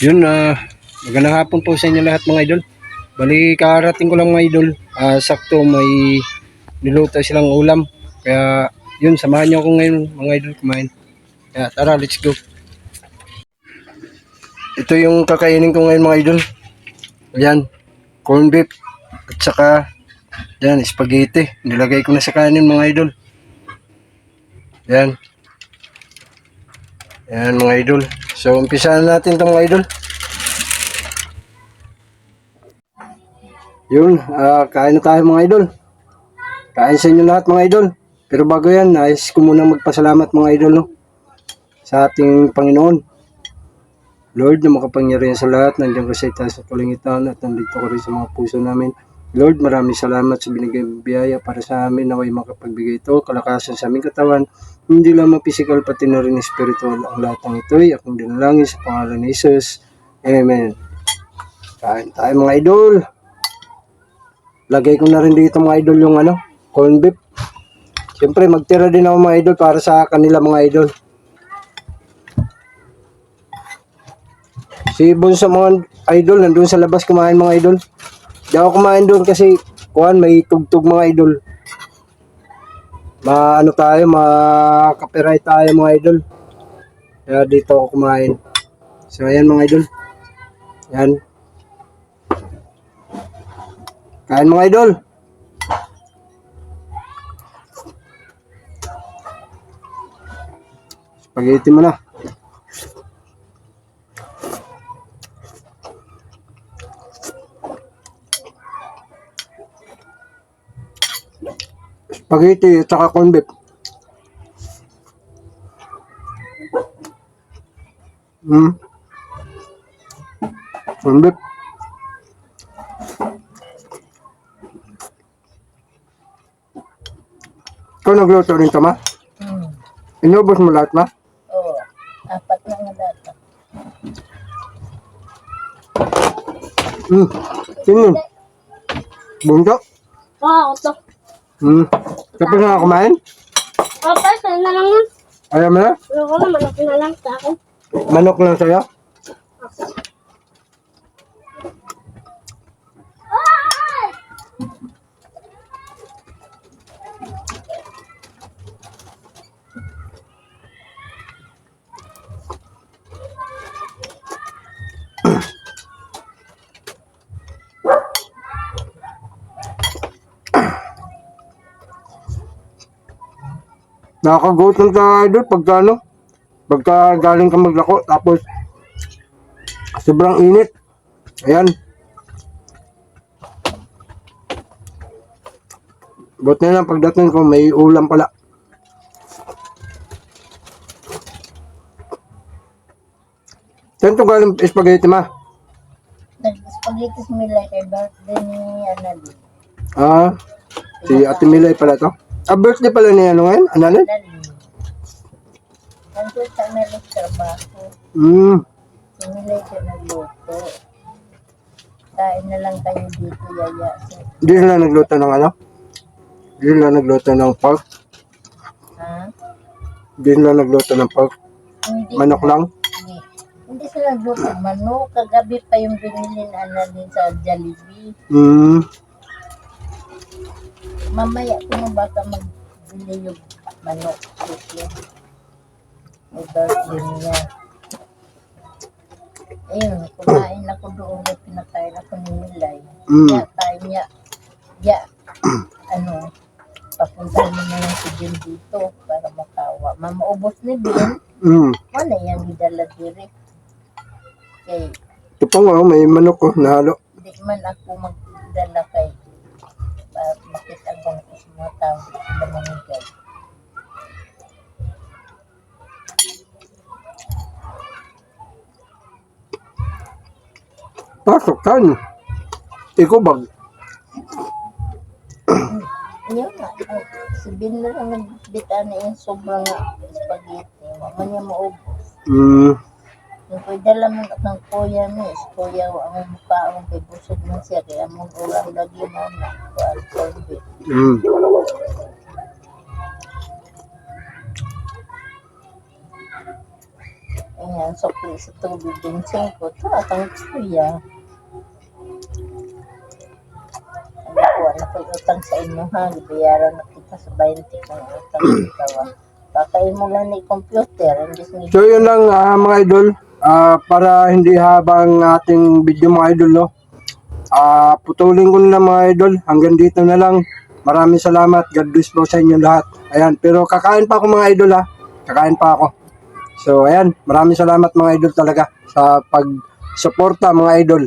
Yun, magandang hapon po sa inyo lahat mga idol. Bali, karating ko lang mga idol. Sakto may niluto silang ulam. Kaya yun, samahan nyo ako ngayon mga idol kumain. Kaya tara, let's go. Ito yung kakainin ko ngayon mga idol. Ayan, corn beef. At saka, yan, spaghetti. Nilagay ko na sa kanin mga idol. Yan. Yan mga idol. So, umpisahan natin itong mga idol. Yun, kain na tayo mga idol. Kain sa inyo lahat mga idol. Pero bago yan, nais ko muna magpasalamat mga idol, no? Sa ating Panginoon. Lord, na makapangyarihan sa lahat, nandiyan ka sa itaas sa kalangitan at nandito ka rin sa mga puso namin. Lord, maraming salamat sa binigay mong biyaya para sa amin, naway makapagbigay ito, kalakasan sa aming katawan, hindi lamang physical pati na rin spiritual. Ang lahat ng ito ay akong dinalangin sa pangalan ni Jesus. Amen. Kain tayo mga idol. Lagay ko na rin dito mga idol yung corn beef. Siyempre magtira din ako mga idol para sa kanila mga idol. Si Bon sa mga idol nandun sa labas kumain mga idol. Di ako kumain doon kasi may tugtog mga idol. Copyright tayo mga idol. Kaya dito ako kumain. So ayan mga idol. Yan. Kain mga idol. Spaghetti mo na. Spaghetti at saka corn beef. Corn beef. Ikaw nagluto rin ito, ma? Inubos mo lahat, ma? Oo. 4 na nga data. Sino? Bunso? Oo, ito. Tapos na kumain? Papa, sa'yo na lang yun. Ayaw mo na? Ayoko na, manok na lang sa akin. Manok lang sa'yo? Nakakagutom ka idol pagka galing ka maglako tapos sobrang init. Ayan. Buti na lang pagdating ko may ulam pala. Saan ito galing spaghetti, ma? Nag-spaghetti Milay kay birthday ni Annalyn. Si Ate Milay pala to. Birthday pala ni ngayon? Annalyn? Nandun sa Annalyn trabaho. Si Milay siya nagluto. Kain na lang kayo dito, yaya. Hindi sila nagluto ng Hindi sila nagluto ng pork? Ha? Hindi sila nagluto ng pork? Hindi. Manok lang? Hindi sila nagluto ng manok. Kagabi pa yung binili na Annalyn sa Jollibee. Mamaya ko na baka magbili yung manok. May birthday niya. Ayun, kumain ako doon na pinakain ako ni Milay. Kaya tayo niya, papunta mo na lang si Jim dito para makawa. Mamaubos ni Bin, wala yan didala diri. Okay. Ito pa nga, may manok ko nahalo. Hindi man ako magdala kay makita kong mga tao na mamigay. Pasok kan. Ikaw bag. Yun nga, si Bin na lang nagbita na yung sobrang spaghetti. Mama niya maubos. Yung dala mo ng kuya mo, kuya ang mukha ang kay busog mo siya, kaya mong ulam lagi mo na. Corn beef. Ayan, sukli sa tubig din 5. Ito, atang kuya. Ano ko utang sa inyo ha? Bayaran na kita sa 20 kung utang kita wa. Kakain mo lang ni computer. So yun lang mga idol. Para hindi habang ating video mga idol, no? Putulin ko na lang mga idol. Hanggang dito na lang. Maraming salamat. God bless po sa inyo lahat. Ayan. Pero kakain pa ako mga idol ha. Kakain pa ako. So ayan. Maraming salamat mga idol talaga sa pag-suporta mga idol.